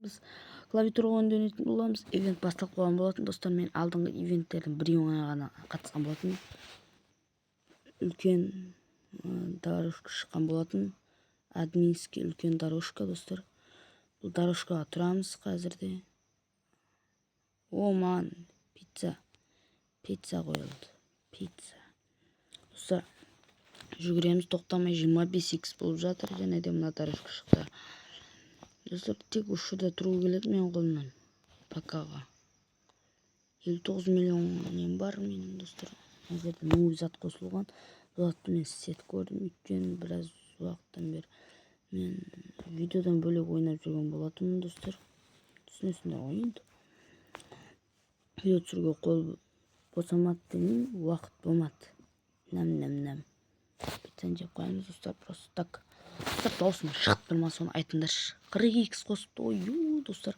Біз клавиатураға ойнайтын боламыз. Ивент басталып қойған болатын достар. Мен алдыңғы ивенттердің біреуіне ғана қатысқан болатын. Үлкен дорожка шыққан болатын. Админский үлкен дорожка достар. Бұл дорожкаға тұрамыз қазірде. Ман, пицца қойылды. Пицца. Достар, жүгіреміз, тоқтамай 25x болып жатыр. Және де мына дорожка шықты. Достар, тек ұшыда тұру келеді мен қолымнан. Покаға. 59 миллион нем бар менің достар. Әзірде новый зат қосылған. Бұл затты мен сет көрдім. Өткен біраз уақыттан бері мен видеодан бөлек ойнап жүрген болатынмын достар. Түсінесіңдер ойынды. Видео түсіруге қол босамады деймін, уақыт болмады. Нәм. Пиццаны жеп қоямыз достар, просто так. Достар, даусым шығып тұрма, соны айтыңдаршы. 40x қосыпты, ой, достар.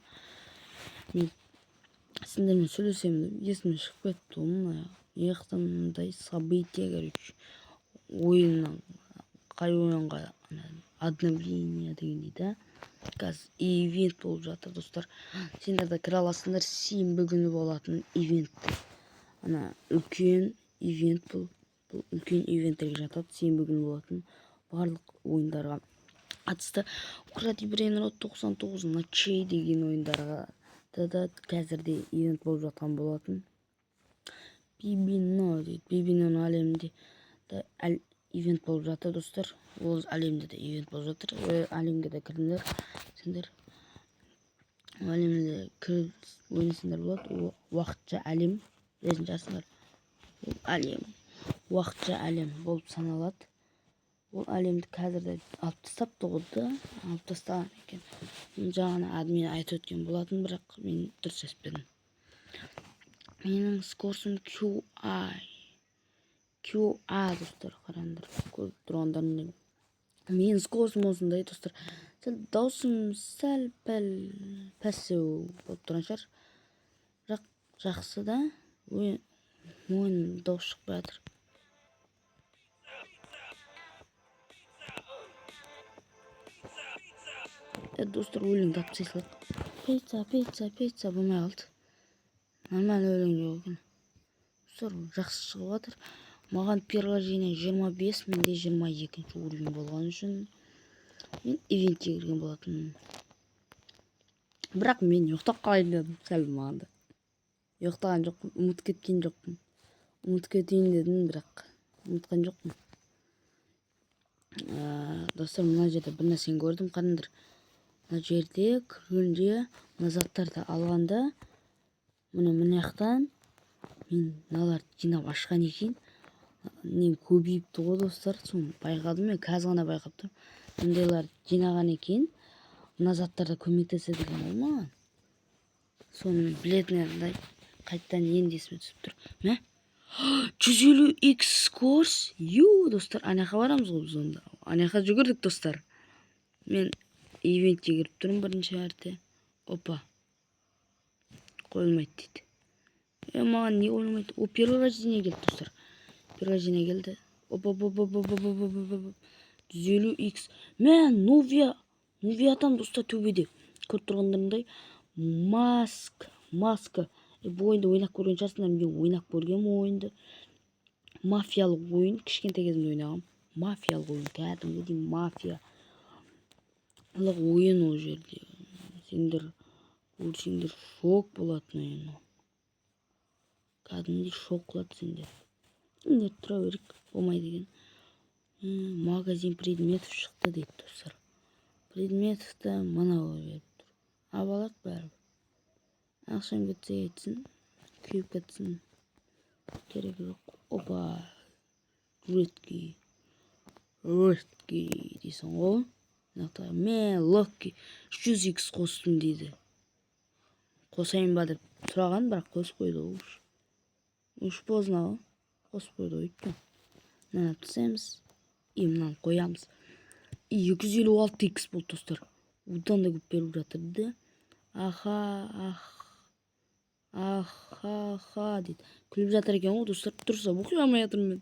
Мен сендермен сөйлесем деп есіме шығып кетті. Оны яқтымдай событие, короче. Ойыннан қай ойынға обновление деген дейді. Қазір ивент болып жатыр достар. Сендер де кіре аласыңдар, сенбі күні болатын ивент. Ана үлкен ивент бұл үлкен ивенттерге жатады. Сенбі күні болатын барлық ойындарға қатысты. Укради время 99 ночей деген ойындарға да қазірде ивент болып жатқан болатын. Бибино әлемінде ивент болып жатыр достар. Ол әлемде де ивент болып жатыр. Әлемге де кіріңдер. Сендер әлемде кіріп ойнасыңдар болады. Уақытша әлем. Білетін жасыңдар. Ол әлем. Уақытша әлем болып саналады. Ол әлемді қазірде алып тастапты ғой. Алып тастаған екен. Жаңа админ айтып өткен болатын, бірақ мен дұрыс естіпедім. Менің скорсым QA достар, қараңдар. Көріп тұрғандарың. Менің скорсым осындай достар. Даусым сәл-пәл пәсеу болып тұрған шығар. Бірақ жақсы да. Ойын дауыс шықпай жатыр. Достар, өлең тапса салақ. Пицца болмай қалды. Нормально өлең жоқ екен. Достар, жақсы шығып жатыр. Маған приложение 25, менде 22 уровень болған үшін мен ивентке кірген болатын. Бірақ мен ұйықтап қалайын дедім, сәл мағанда. Ұйықтаған жоқпын, ұмытып кеткен жоқпын. Ұмытып кетейін дедім, бірақ ұмытқан жоқпын. Достар, мына жерде бір нәрсені көрдім, қараңдар. Мына жерде кіргенде мына заттарды алғанда мына жақтан мен мыналарды жинап ашқан екен. Нем көбейіпті ғой достар, соны байқадым, мен қазір ғана байқап тұрмын. Мұндайларды жинаған екен. Мына заттарда көмектеседі екен ол маған. Соны білетінімді қайттан енді есіме түсіп тұр. 150x скорс. Достар, аняқа барамыз ғой біз онда. Аняқа жүгірдік достар. Мен ивентке кіріп тұрмын бірінші мәрте. Опа. Қойылмайды дейді. Маған не қойылмайды? Первый рождение келді достар. Приложение келді. Опа. 150x. Мен новиятам достар төбеде. Көріп тұрғандарыңдай. Маска. Бұл ойынды ойнап көрген шығарсыңдар. Мен ойнап көрген ойынды. Мафиялық ойын. Кішкентай кезімде ойнағам. Мафиялық ойын. Кәдімгідей мафиялық ойын ол жерде. Сендер көрсеңдер шок болатын ойын. Кәдімгідей шок қылады сендер. Сендер тұра берік. Болмайды деген. Магазин предметов шықты дейді достар. Предметовты мынау беріп тұр. Абалақ бәрі. Ақшам кетсе кетсін. Күйіп кетсін. Керек жоқ. Опа. Редкий дейсің ғой. Мен локки 100x қостым дейді. Қосайын ба деп сұраған, бірақ қосып қойды ол. Уж поздно ғой. Қосып қойды өйтті. Мынаны түсеміз. Мынаны қоямыз. 256x болды достар. Одан да көп беріп жатырды. Аха дейді. Күліп жатыр екен ғой достар. Тұрса бұқи алмай жатырмын мен.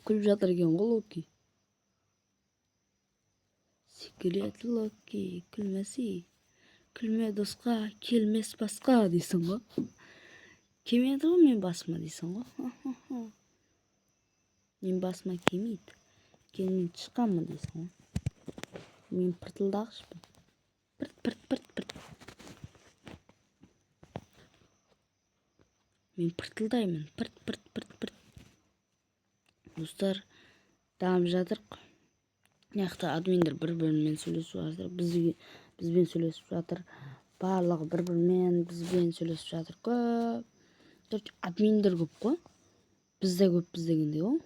Күліп жатыр екен ғой Локи. Секрет Локи күлмәсей. Күлме досқа, келмес басқа дейсің ғой. Келмеді ғой мен басыма дейсің ғой. Мен басыма келмейді. Келмен шыққанмын дейсің ғой. Мен пыртылдағышпын. Пырт. Мен пыртылдаймын. Пырт. Достар, дамып жатырық. Яқта админдер бір-бірімен сөйлесіп жатыр. Бізбен сөйлесіп жатыр. Барлығы бір-бірімен бізбен сөйлесіп жатыр. Көп. Админдер көп қой. Бізде көп біз дегенде ғой.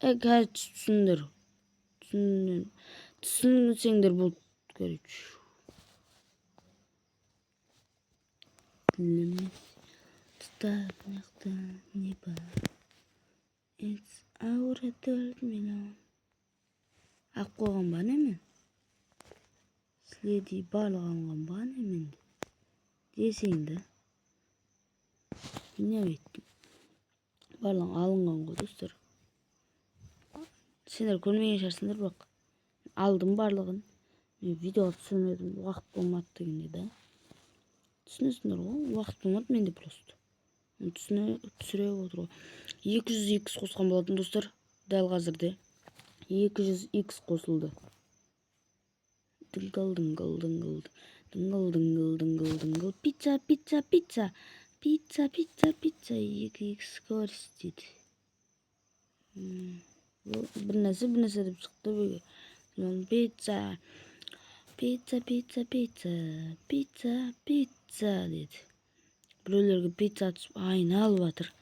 Қазір түсіндір. Түсінсеңдер болды. Короче. Яқта небо. It's аура 4 миллион. Ақ қойған ба не мен? Следи барлығанған ба не мен? Десеңді. Не беттім? Барлығын алынған ғой достар. Сендер көрмеген шығарсыңдар бірақ. Алдым барлығын. Мен видео түсірмедім. Уақыт болмады дегенде да. Түсінесіңдер ғой? Уақыт болмады менде просто. Түсіре отыр ғой. 200x қосқан болатын достар. Дәл қазірде 200x қосылды. Дыңғыл. Пицца. 2x көрсетеді. Бір нәрсе деп шықты. Пицца деді. Біреулерге пицца түсіп айналып жатыр.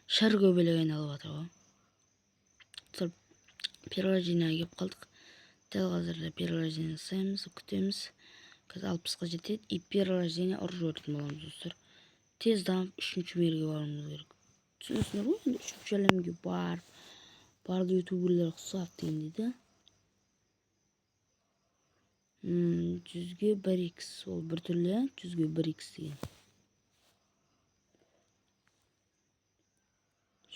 Шар көбелек айналып жатыр ғой. Сол приложениеге келіп қалдық. Дәл қазірде приложение жасаймыз, күтеміз. Қазір 60-қа жетеді. И приложение ұрып жіберетін боламыз достар. Тез дамып 3-ші мерге баруымыз керек. Түсінесіңдер ғой? Енді 3-ші әлемге барды ютуберлер ұқсап деген дейді. 100-ге 1x. Ол бір түрлі 100-ге 1x деген.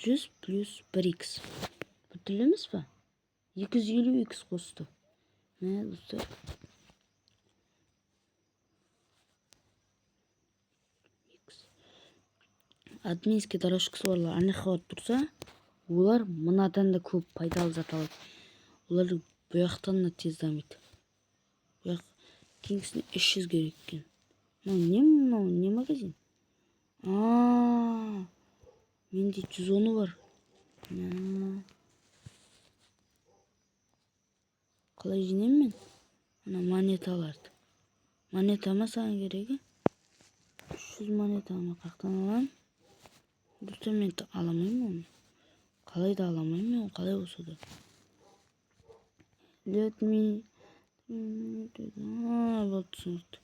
100 плюс 1x. Бір түрлі емес па? 250x қосты. Мә достар. Админский дорожкасы барлар анаққа тұрса, олар мынадан да көп пайдалы зат алады. Олар бұяқтан да тез дамиды. Бұяқ кеңісіне 300 керек екен. Не магазин? Менде 110 бар. Қалай жинайым мен? Монеталарды. Монетама саған керегі? 300 монетаны қақтан алам. Достар, мен аламайым оны. Қалай да аламайым, қалай болса да. Let me. Болды түсінікті.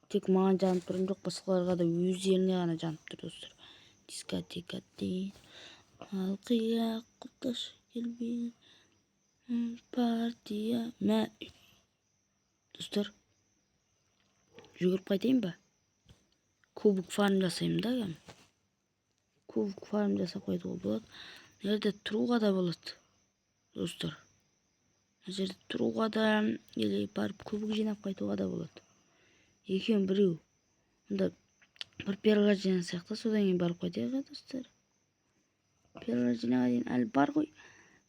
Тек маған жанып тұрым жоқ, басқаларға да өздеріне ғана жанып тұр достар. Дискотека дейін. Алқия құлташ келбей. Партия. Достар. Жүгіріп қайтайын ба? Кубик фарм жасайым да кәм. Кубик фарм жасап қайтуға болады. Нерде тұруға да болады. Достар. Жерде тұруға да, или барып кубик жинап қайтуға да болады. Екеуін біреу. Онда бір приложение сияқты, содан кейін барып қайтайық, достар. Приложениеға дейін әлі бар ғой.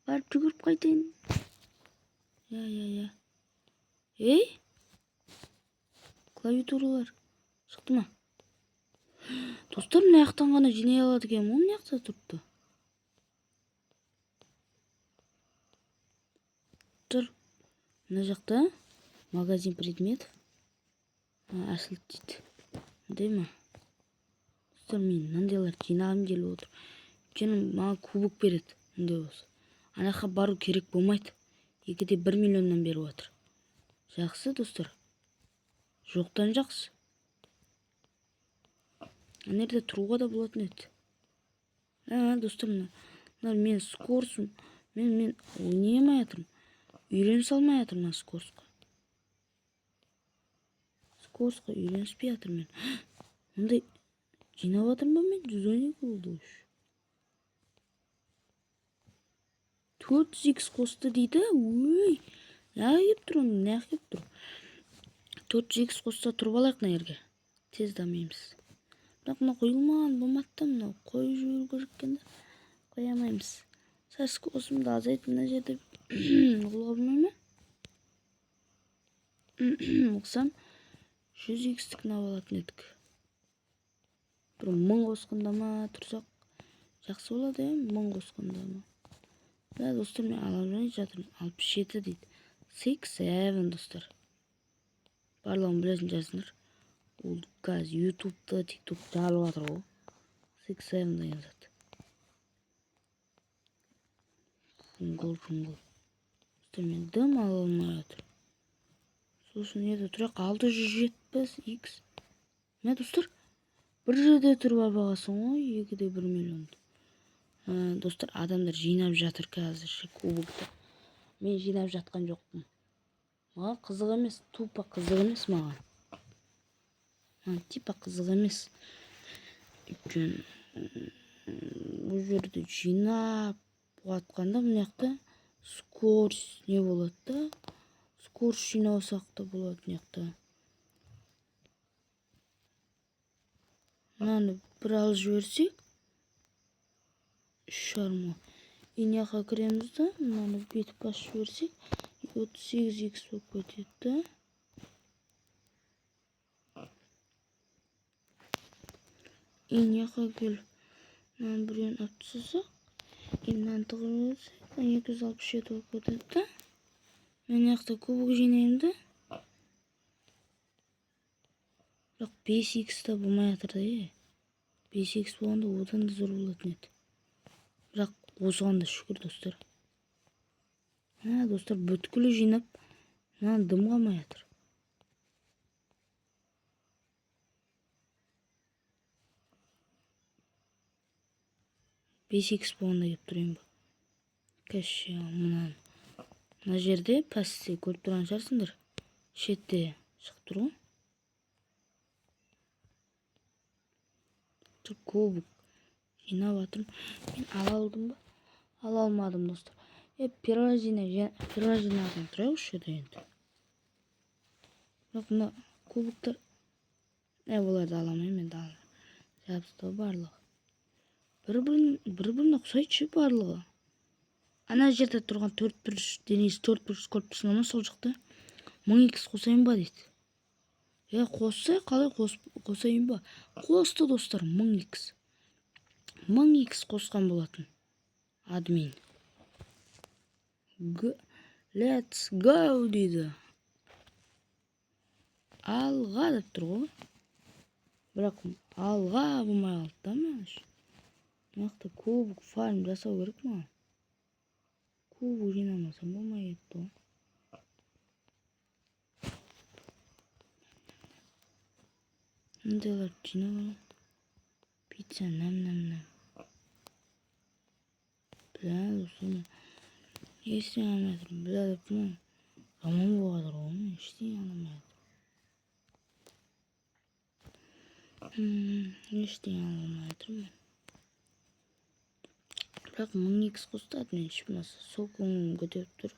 Барып жүгіріп қайтайын. Я. Ей? Клавиатуралар шықты ма? Достар, мына жақтан ғана жинай алады екен. Ол не жақта тұрыпты? Тұр. Мына жақта магазин предмет. Асыл дейді. Мындай ма? Достар, мен мынандайлар жинағым келіп отыр. Өйткені маған кубик береді. Мындай болса. Анаққа бару керек болмайды. 2-де 1 миллионнан беріп отыр. Жақсы, достар. Жоқтан жақсы. Нерде тұруға да болатын еді. Достар, мен скорсым. Мен ойнаймай атырмын. Үйрен салмай атырмын скорсқа. Скорсқа үйреніспей атырмын. Ондай жинап атырмын ба мен? 112 болды. 400x қосты дейді. Өй, Ne kep tur onu? Ne kep tur? 4x qo'shsa turib olaylik mı yerga? Tez damaymiz. Biroq buni qo'yilmagan bo'lmadi buni qo'yib yurganda qo'yamaymiz. Saski o'simda azayt mana yerda bo'lmaymi? O'qsam 100x ne bo'ladi edik. Bir 1000 qo'shgandami tursak yaxshi bo'ladi, 1000 qo'shgandami. Va do'stlar men alamlayapman 67 deydi. 67 do'stlar. Barlarni bilasizlar. U gaz YouTube'da, TikTok'da alıyorlar o. 67 degan zat. Jungle. Do'stlar men dim alolmayapman. So'shin yerda tura 670x. Ne do'stlar? Bir yerda turib olmasin o, 2'de 1 milyon. Do'stlar adamlar jiyinab жатыр hozir kubokda. Men jiyinab жатқан жоқпын. Маған қызық емес, тупо қызық емес маған. Типа қызық емес. Өйткені бұл жерде жинап жатқанда мына жақта скорость не болады да. Скорость жинасақ та болады мына жақта. Мынаны бір алып жіберсек, шарма. Мына жаққа кіреміз да, мынаны бетіп басып жіберсек, 38x болып кетеді да. İnyaka gül. Ben buraya atsak. İnden tığırız. 267 olup ödedi. Ben yakta kubuk jineyim de. Bak 5x da bulmayatır da ya. 5x bulanda odan da zor болады net. Bak осыған да şükür dostlar. Dostlar бүткілі жинап. Dım қалмайатыр. 5x болғанда кеп тұрайын ба. Кәші мына жерде пәсте көріп тұрған шығарсыңдар. Шетте шығып тұр ғой. Кубок жинап жатырмын. Мен ала алдым ба? Ала алмадым достар. Первый жинағын тұрайық осы жерде енді. Бірақ мына кубоктар оларды аламаймын енді ала. Жабысты барлығы. Bir-birine ұқсайды барлығы. Ана жерде тұрған 4 денесі 4 көріп тұрсың ама сол жақта 1000x қосайын ба дейді. Қоссай қалай қосайын ба? Қосты достар 1000x. 1000x қосқан болатын. Админ. Let's go дейді. Алға деп тұр ғой. Бірақ алға болмай қалды да мен. Нақты кубок фарм жасау керек ма? Кубок жинамасам болмай кетті ғой. Мындайлар жинап. Пицца нам. Бля, осыны. Ештеңе алмай жатырмын. Бля деп мұн. Жаман болып жатыр ғой. Ештеңе алмай жатырмын. Ештеңе алмай жатырмын. Бірақ 1000x қостады мен шықмаса. Сол көңілім көтеріп тұр.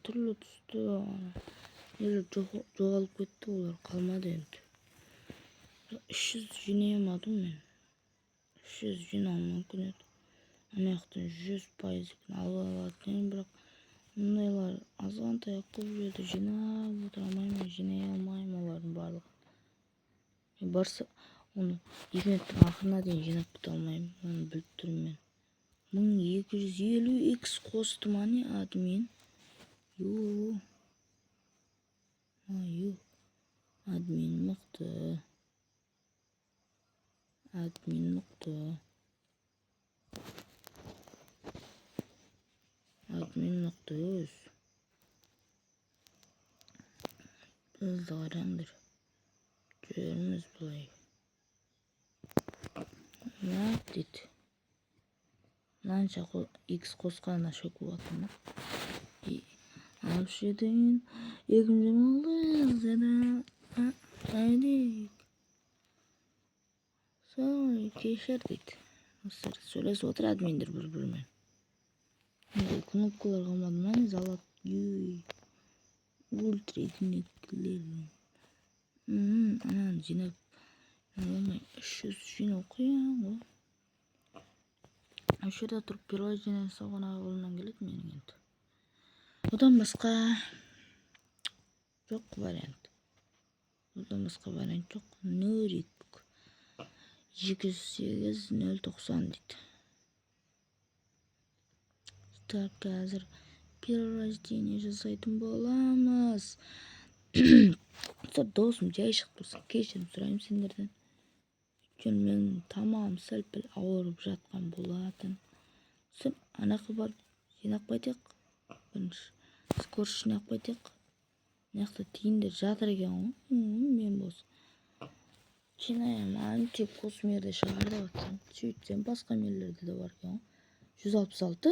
Түрлі түсті. Жоғалып кетті олар. Қалмады енді. 300 жинай алмадым мен. 300 жинау мүмкін еді. Ана жақтан 100% алып алатын. Бірақ мұндайлар азғантай көп жерде жинап отыра алмаймын. Жинай алмаймын олардың барлығын. Барса оны ивенттің ақырына дейін жинап біте алмаймын. Оны біліп тұрмын мен. 1250x қосты ма не админ? Ю. Админ мықты. Админ мықты өз. Бізді қараңдар. Жүрміз бұлай. Нақ дейді. Мынанша x қосқанына шөк болатын ма? Алып жеден. Екімден олды. Әйдек. Кешір дейді. Сөйлесіп отыр админдер бір-бірімен. Knopkalar kalmadı lan zalat. Ultra yetenekliler. Anan жинап аламай 300 жинап қоян ғой. Осы жерде тұрып приложение жасауға қолымнан келеді менің енді. Одан басқа жоқ вариант. Жоқ. Нурик 208-090 дейді. Так, қазір приложение жасайтын боламыз. Досым жай шығып тұрса кешірім сұраймын сендерден. Өйткені мен тамам сәл-пәл ауырып жатқан болатын. Сен анақа барып жинақ қайтайық. Бірінші скорс жинақ қайтайық. Мынақты тиіндер жатыр екен ғой. Мен болсын. Жинайым, антип космерде шығар деп жатсам. Сөйтсем басқа мерлерде де бар екен ғой. 166,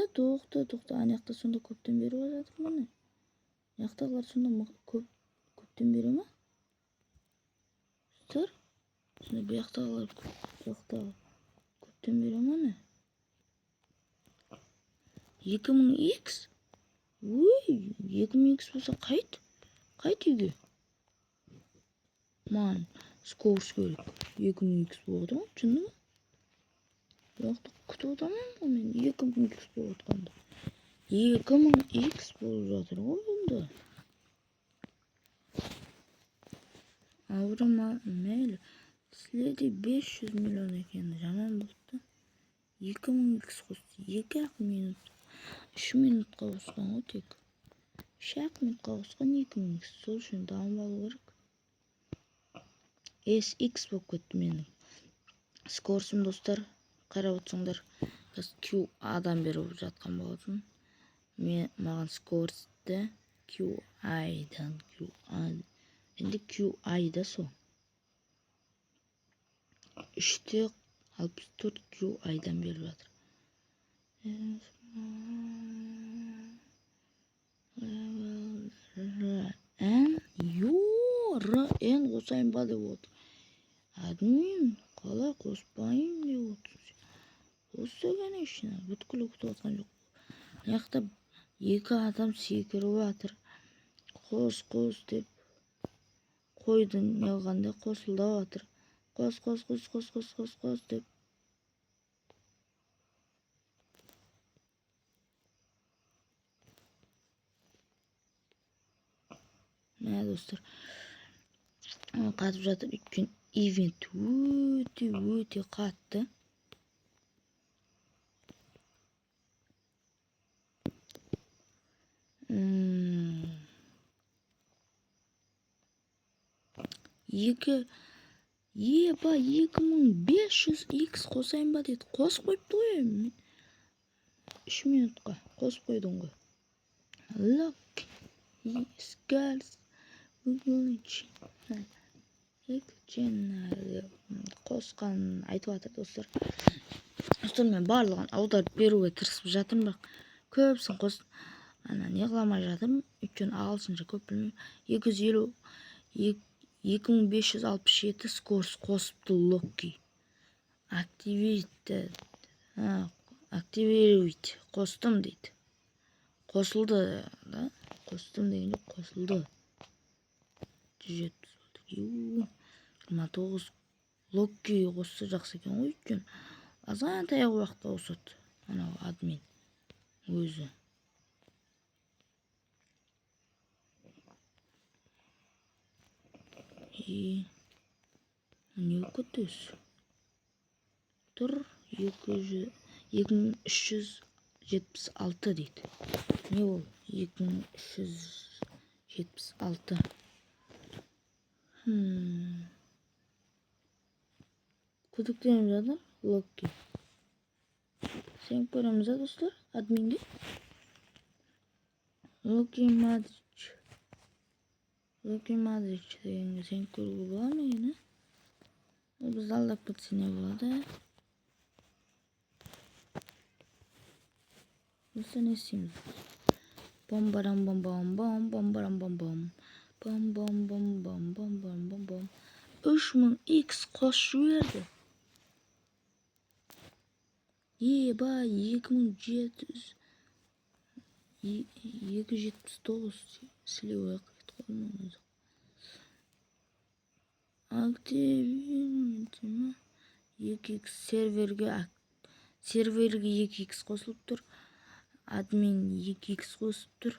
тоқта. Анаяқта сонда көптен беріп жатыр міне. Аяқтағылар сонда көптен бере ма? Тұр. Сонда бұяқтағылар көптен бере ма не? 2000X? Ой, 2000X болса қайт үйге. Ман, скорс керек. 2000X болды ма? Шынды ма? Бұяқты күтіп отырмын ғой мен 2000X болып отқанда. 2000X болып жатыр ғой бұнда. Ауырма мәйлі. Сіледе 500 миллион екен. Жаман болды. 2000X қосты. 2-ақ минут. 3 минутқа қосқан ғой тек. 3-ақ минутқа қосқан 2000X. Сол үшін дамып алу керек. SX болып кетті менің. Скорсым достар. Қарап отырсаңдар. Q-адан бері болып жатқан болатын. Маған скорсты Q-айдан. Енді Q-айда сол. 3-те 64 Q-айдан беріп жатыр. Р-Н қосайын ба деп отыр. Админ, қалай қоспайын деп отыр. Қосса конечно, бүткілі күтіп отқан жоқ. Яқта 2 адам секіріп жатыр. Қос деп қойдың неғанда қосылдап жатыр. Қос деп. Мә достар. Қатып жатыр. Өткен ивент өте қатты. Еба 2500X қосайын ба деді. Қосып қойыпты ғой. 3 минутқа қосып қойдың ғой. Қосқан айтып жатыр достар. Достар мен барлығын аударып беруге тырысып жатырмын, бірақ көпсін қос не қыламай жатырмын. Өйткені ағылшынша көп білмеймін. 2567 скорс қосыпты Локки. Активировать қостым дейді. Қосылды да? Қостым дегенде қосылды. 179 Локки қосса жақсы екен ғой, өйткені азғантай уақытта қосады. Анау админ өзі. Не көтес? Тұр 2376 дейді. Не ол? 2376. Күдіктеніп жатыр Локки. Сен көреміз достар, админге. Локки Мадрич дегенге сен көруге бола ма ені? Ол бізді алдап кетсе не болады? Осы не істейміз? Бам-барам-бам-бам-бам. 3000X қосып жіберді. Еба 2700 279 слева кетіп қалмаңыз. Активируйте 2x серверге 2x қосылып тұр. Админ 2x қосып тұр.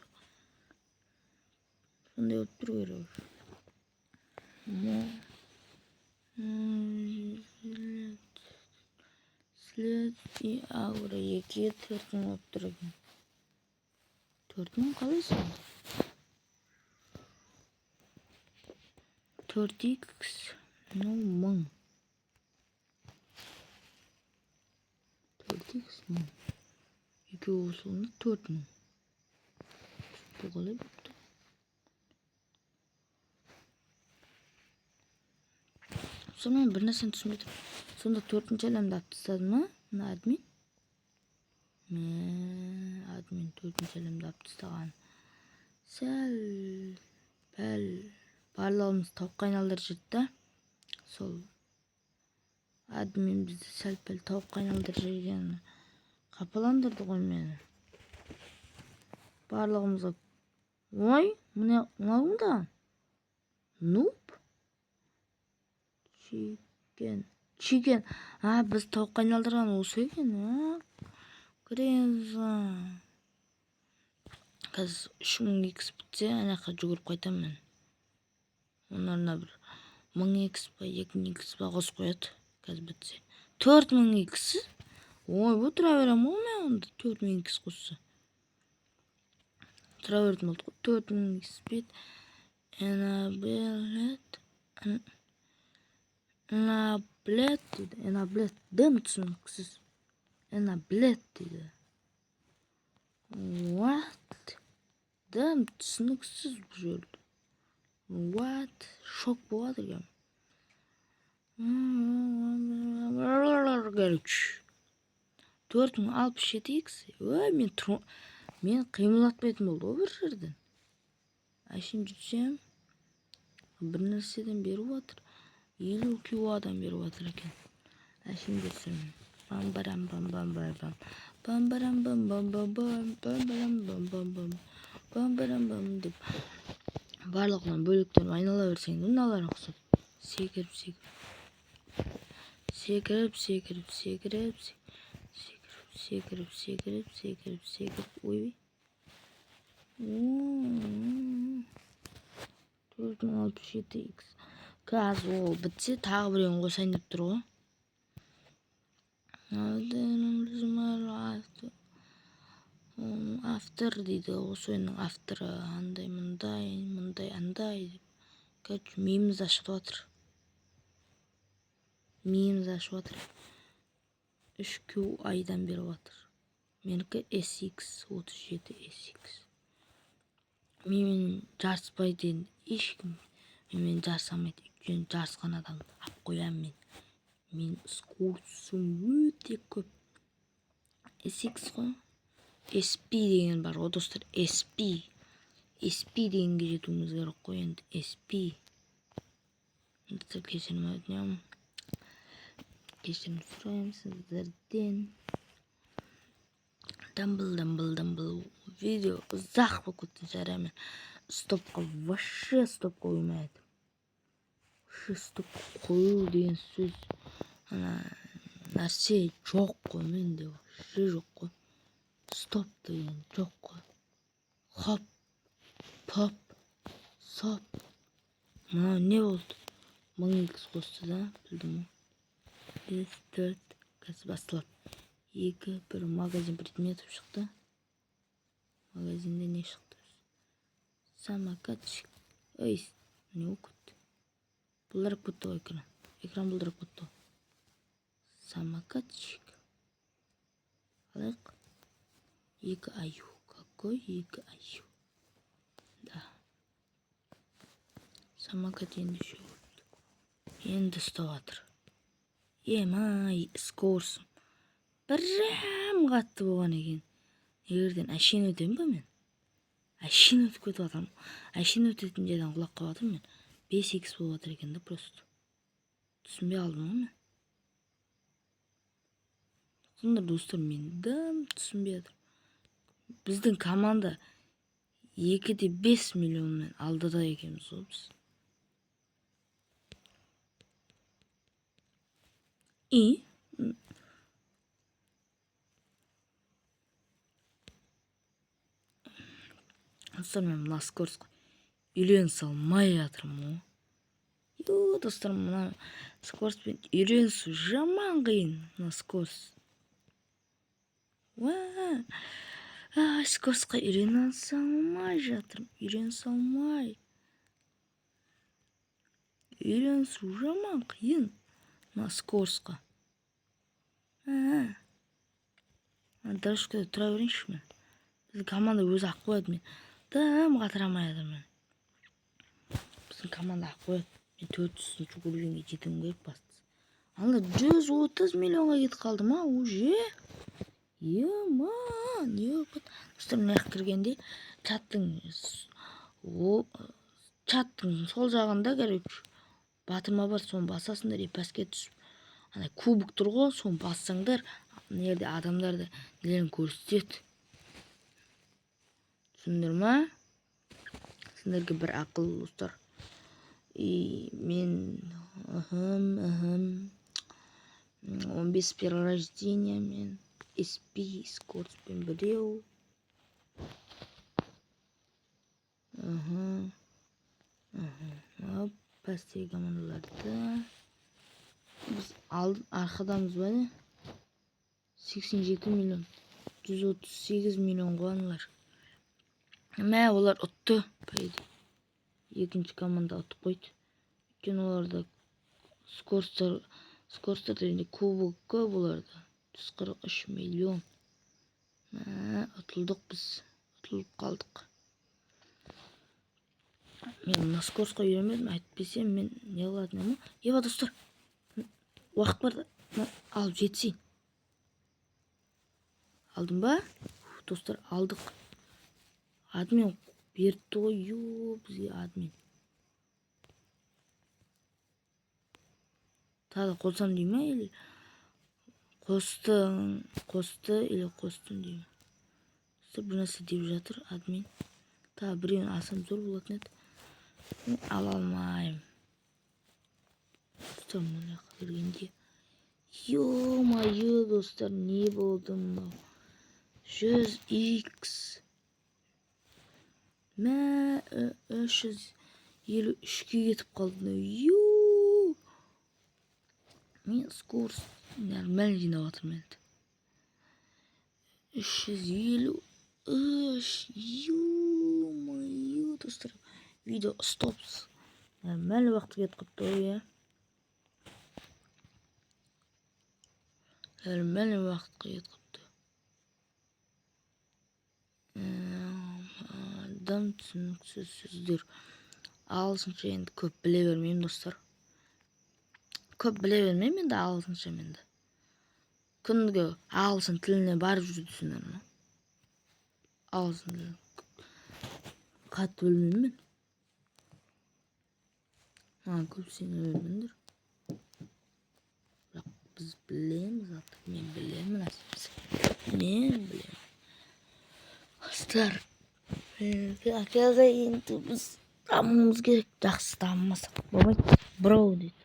Сондай болып тұр керек. След и аура 2-4 болып тұр екен. 4-ның қалайсың? 4x, ну, 1000. 4x, 1000. 2 қосылғанда 4000. Бұл қалай бұқты? Сонымен бір нәрсені түсінбедім. Сонда 4-ші әлемді алып тастады ма? Мына админ? Админ 4-ші әлемді алып тастаған. Сәл барлығымыз тауыққа айналдырып жүрді. Сол админ бізді сәл тауыққа айналдырып жүрген қапаландырды ғой мені. Барлығымызға ой, мынауында нуп чикен. Біз тауыққа айналдырған осы екен, Кренза. Қазір 3000x бітсе, анаққа жүгіріп қайтамын мен. Онарына бір 1000x па, 2000x па қосып қояды. Қазір бітсе. 4000x? Ой, бұл тұра берем ол мен онда 4000x қосса. Тұра бердім болды. 4000x бет. Энаблет. Дым түсініксіз. Энаблет дейді. What? Дым түсініксіз бұл жерді. What? Шок болады екен. Короче. 4067x. Ой, мен қимылатпайтын болды ғой бір жерден. Әшейін жүрсем, бір нәрседен беріп отыр. 50 килодан беріп отыр екен. Әшейін жүрсем. Бам-барам-бам-бам-бам-бам. Бам-барам-бам-бам-бам-бам-бам-бам-бам деп. Барлығынан бөліктерін айнала берсең, мыналар ұқсап. Секіріп. Ой. 467x. Қазір ол бітсе, тағы біреуін қосайын деп тұр ғой. Автор дейді, осы ойынның авторы андай, андай деп. Короче, меміз ашып отыр. 3Q-айдан беріп отыр. Менікі SX37SX. Мен жарыспайды енді. Ешкім мен жарысамайды. Өйткені жарысқан адамды алып қоямын мен. Мен скорсым өте көп. SX қой. SP деген бар. О достар, SP дегенге жетуіміз керек қой енді. SP. Кешірім өтінемін. Кешірім сұраймын сіздерден. Дамбыл. Видео ұзақ болып кетті жараймен. Вообще стопқа қоймайды. Стопқа қою деген сөз. Нәрсе жоқ қой менде. Вообще жоқ қой. Стоп деген жоқ қой. Хоп. Поп. Соп. Не болды? 1000x қосты да, білдім ғой. 4 қазір басталады. 2 магазин предметов шықты. Магазинде не шықты? Самокатчик. Ой, не оқыды. Бұлдырып кетті ғой экран. Экран бұлдырып кетті. Самокатчик. Алайық. 2 аю. Какой 2 аю? Да. Самокат енді ше болды. Енді ұставатыр. Емай, скорсым. Бірім қатты болған екен. Егерден әшейін өтем ба мен? Әшейін өтіп кетіп атырмын. Әшейін өтетін жерден құлақ қалатырмын мен. 5x болып атыр екен да просто. Түсінбей алдым ғой мен. Сонда достар, мен дым түсінбей атыр. Біздің команда 2,5 миллионмен алдыда екенбіз ғой біз. Достар, мен мына Скорсқа үйрене салмай жатырмын ғой. Достар, мына Скорспен үйренісу жаман қиын. Мына Скорс. Скорсқа үйрене салмай жатырмын. Үйренісу жаман қиын. Мына Скорсқа. Дәлішкеде тұра берейінші мен. Біздің команда өзі ақ қояды мен. Дым қатырамай жатырмын. Біздің команда ақ қояды. Мен 400-ші уровеньге жетуім керек бастысы. Анда 130 миллионға кетіп қалды ма уже? Ема, не болып кетті? Достар, мына кіргенде чаттың сол жағында, короче, батырма бар, соны басасыңдар, пәске түсіп. Ана кубок тұр ғой, соны бассаңдар, нерде адамдарды нелерін көрсетеді. Түсіндір ма? Сендерге бір ақыл, достар. Мен 15 перерождения мен SP Скорспен біреу. Пәстегі командаларды біз арқадамыз ба не? 87 миллион, 138 миллион қуанылар. Мә, олар ұтты, пайды. Екінші команда ұтып қойды. Өйткені оларда Скорстар дегенде кубок көп оларда. 143 миллион. Ұтылдық біз. Ұтылып қалдық. Мен мына Скорсқа үйренмедім, әйтпесем мен не қылатын ема? Ева, достар, уақыт бар да, алып жетсейін. Алдым ба? Достар, алдық. Админ берді ғой, бізге админ. Тағы қосам дей ма, или қосты, или қостым дей ма? Достар, бір нәрсе деп жатыр, админ. Тағы біреуін алсам зор болатын еді. Мен ала алмайым. Достар, мұны кіргенде. Ё-майо, достар, не болды мынау? 100x. Мә, 353-ке кетіп қалды. Ё! Мен Скорс нормально жинап жатырмын енді. 353. Ё-майо, достар. Видео стопс. Нормально уақыт кетіп қалыпты ғой, иә. Нормально уақыт кетіп қалыпты. Адам түсініксіз сөздер. Ағылшынша енді көп біле бермеймін, достар. Көп біле бермеймін енді ағылшынша менде. Күніге ағылшын тіліне барып жүрдісіңдер ме? Ағылшын тілін қатты білмеймін мен. Көп сені білмеңдер. Бірақ біз білеміз, мен білемін әсіпсі. Мен білемін. Достар, қазір енді біз дамуымыз керек. Жақсы дамымасақ болмайды. Броу дейді.